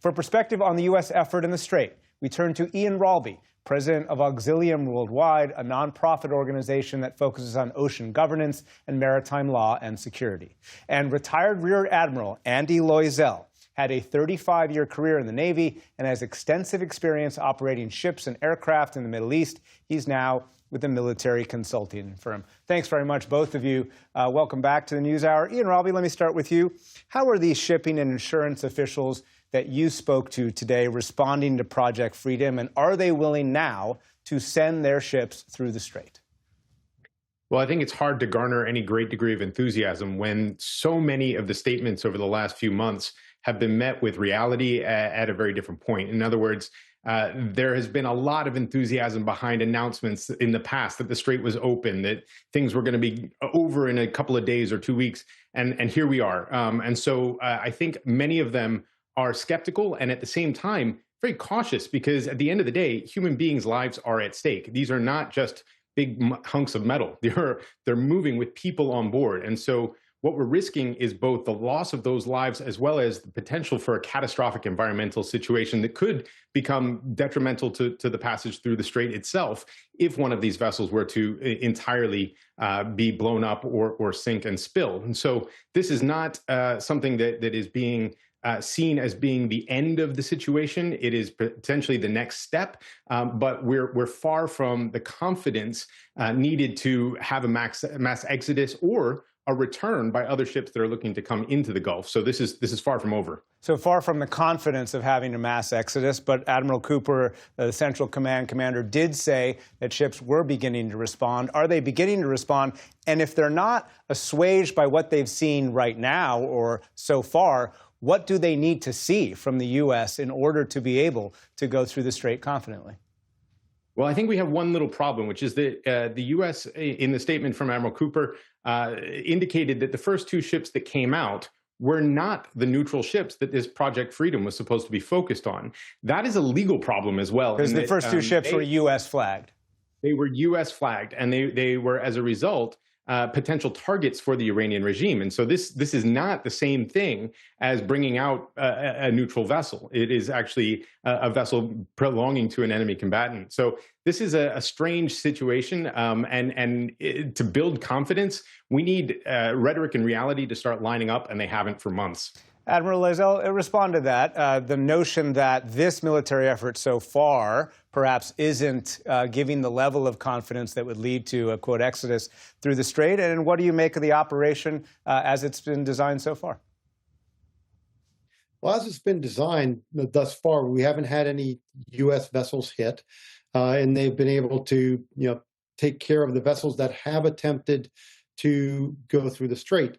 For perspective on the U.S. effort in the Strait, we turn to Ian Ralby, president of Auxilium Worldwide, a nonprofit organization that focuses on ocean governance and maritime law and security. And retired Rear Admiral Andy Loiselle had a 35-year career in the Navy and has extensive experience operating ships and aircraft in the Middle East. He's now with the military consulting firm. Thanks very much, both of you. Welcome back to the News Hour. Ian Ralby, let me start with you. How are these shipping and insurance officials that you spoke to today responding to Project Freedom, and are they willing now to send their ships through the Strait? Well, I think it's hard to garner any great degree of enthusiasm when so many of the statements over the last few months have been met with reality at a very different point. In other words, there has been a lot of enthusiasm behind announcements in the past that the Strait was open, that things were going to be over in a couple of days or 2 weeks, and here we are. And so I think many of them are skeptical and at the same time very cautious, because at the end of the day, human beings' lives are at stake. These are not just big hunks of metal. They're moving with people on board. And so what we're risking is both the loss of those lives as well as the potential for a catastrophic environmental situation that could become detrimental to the passage through the Strait itself if one of these vessels were to entirely be blown up or sink and spill. And so this is not something that is being seen as being the end of the situation. It is potentially the next step, but we're far from the confidence needed to have a mass exodus or a return by other ships that are looking to come into the Gulf. So this is far from over. So far from the confidence of having a mass exodus, but Admiral Cooper, the Central Command commander, did say that ships were beginning to respond. Are they beginning to respond? And if they're not assuaged by what they've seen right now or so far, what do they need to see from the U.S. in order to be able to go through the Strait confidently? Well, I think we have one little problem, which is that the U.S., in the statement from Admiral Cooper, indicated that the first two ships that came out were not the neutral ships that this Project Freedom was supposed to be focused on. That is a legal problem as well. Because the first two ships were U.S. flagged. They were U.S. flagged, and they were, as a result, potential targets for the Iranian regime. And so this is not the same thing as bringing out a neutral vessel. It is actually a vessel belonging to an enemy combatant. So this is a strange situation. And to build confidence, we need rhetoric and reality to start lining up, and they haven't for months. Admiral Loiselle, respond to that. The notion that this military effort so far perhaps isn't giving the level of confidence that would lead to a, quote, exodus through the Strait. And what do you make of the operation as it's been designed so far? Well, as it's been designed thus far, we haven't had any U.S. vessels hit, and they've been able to, take care of the vessels that have attempted to go through the Strait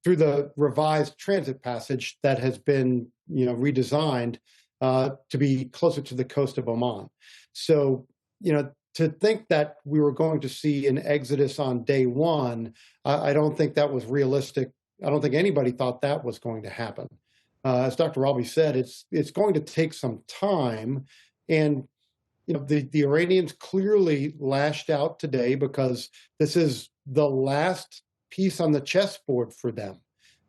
through the revised transit passage that has been, redesigned to be closer to the coast of Oman. So, to think that we were going to see an exodus on day one, I don't think that was realistic. I don't think anybody thought that was going to happen. As Dr. Ralby said, it's going to take some time, and the Iranians clearly lashed out today because this is the last piece on the chessboard for them,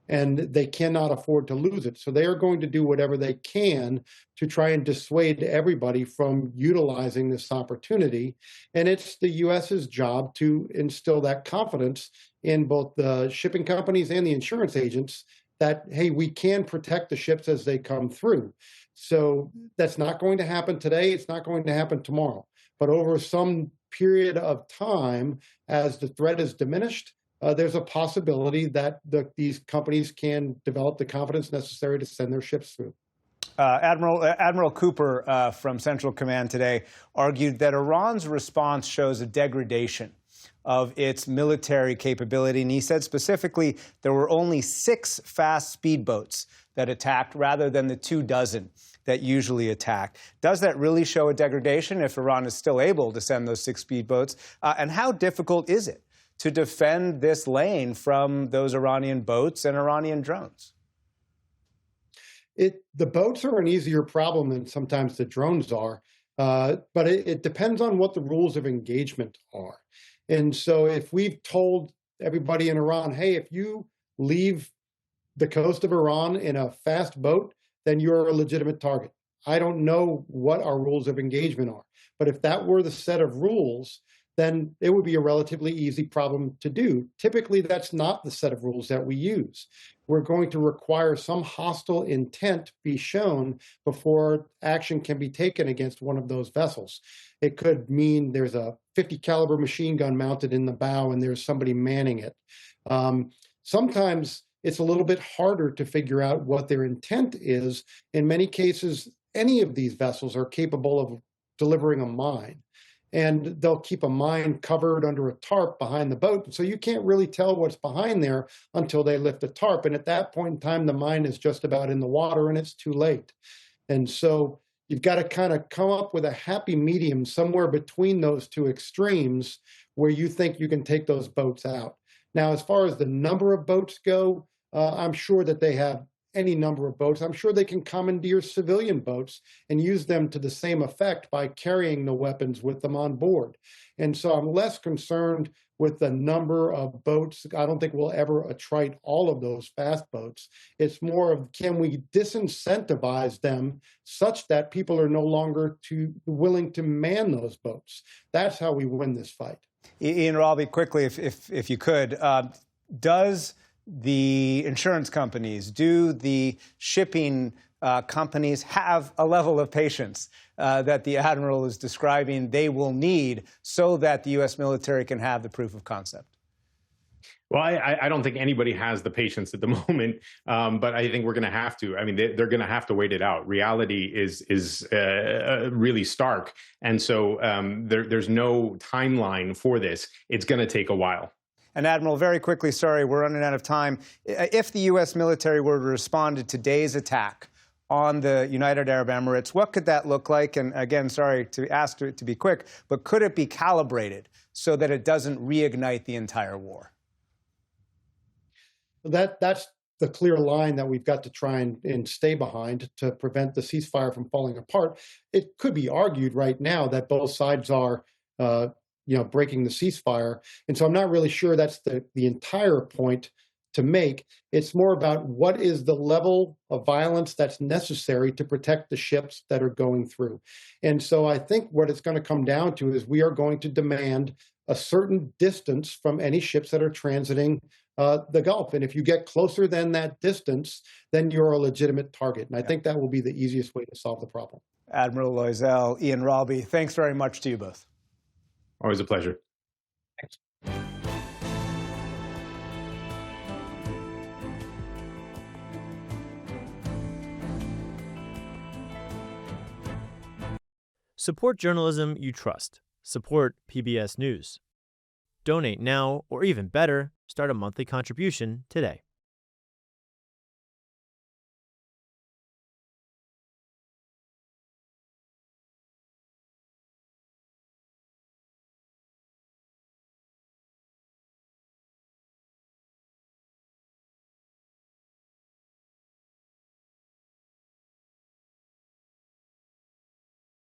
and they cannot afford to lose it. So they are going to do whatever they can to try and dissuade everybody from utilizing this opportunity. And it's the U.S.'s job to instill that confidence in both the shipping companies and the insurance agents that, hey, we can protect the ships as they come through. So that's not going to happen today. It's not going to happen tomorrow. But over some period of time, as the threat is diminished, there's a possibility that these companies can develop the confidence necessary to send their ships through. Admiral Cooper from Central Command today argued that Iran's response shows a degradation of its military capability. And he said specifically there were only 6 fast speedboats that attacked rather than the 24 that usually attack. Does that really show a degradation if Iran is still able to send those 6 speedboats? And how difficult is it to defend this lane from those Iranian boats and Iranian drones? The boats are an easier problem than sometimes the drones are, but it depends on what the rules of engagement are. And so if we've told everybody in Iran, hey, if you leave the coast of Iran in a fast boat, then you're a legitimate target. I don't know what our rules of engagement are, but if that were the set of rules, then it would be a relatively easy problem to do. Typically, that's not the set of rules that we use. We're going to require some hostile intent be shown before action can be taken against one of those vessels. It could mean there's a 50 caliber machine gun mounted in the bow and there's somebody manning it. Sometimes it's a little bit harder to figure out what their intent is. In many cases, any of these vessels are capable of delivering a mine, and they'll keep a mine covered under a tarp behind the boat. So you can't really tell what's behind there until they lift the tarp. And at that point in time, the mine is just about in the water and it's too late. And so you've got to kind of come up with a happy medium somewhere between those two extremes where you think you can take those boats out. Now, as far as the number of boats go, I'm sure that they have any number of boats. I'm sure they can commandeer civilian boats and use them to the same effect by carrying the weapons with them on board. And so I'm less concerned with the number of boats. I don't think we'll ever attrite all of those fast boats. It's more of, can we disincentivize them such that people are no longer willing to man those boats? That's how we win this fight. Ian Ralby, quickly, if you could, does the insurance companies, do the shipping companies have a level of patience that the Admiral is describing they will need so that the U.S. military can have the proof of concept? Well, I don't think anybody has the patience at the moment, but I think we're going to have to. I mean, they're going to have to wait it out. Reality is really stark, and so there's no timeline for this. It's going to take a while. And Admiral, very quickly, sorry, we're running out of time. If the U.S. military were to respond to today's attack on the United Arab Emirates, what could that look like? And again, sorry to ask it to be quick, but could it be calibrated so that it doesn't reignite the entire war? That's the clear line that we've got to try and stay behind to prevent the ceasefire from falling apart. It could be argued right now that both sides are breaking the ceasefire. And so I'm not really sure that's the entire point to make. It's more about what is the level of violence that's necessary to protect the ships that are going through. And so I think what it's going to come down to is we are going to demand a certain distance from any ships that are transiting the Gulf. And if you get closer than that distance, then you're a legitimate target. And I think that will be the easiest way to solve the problem. Admiral Loiselle, Ian Ralby, thanks very much to you both. Always a pleasure. Thanks. Support journalism you trust. Support PBS News. Donate now, or even better, start a monthly contribution today.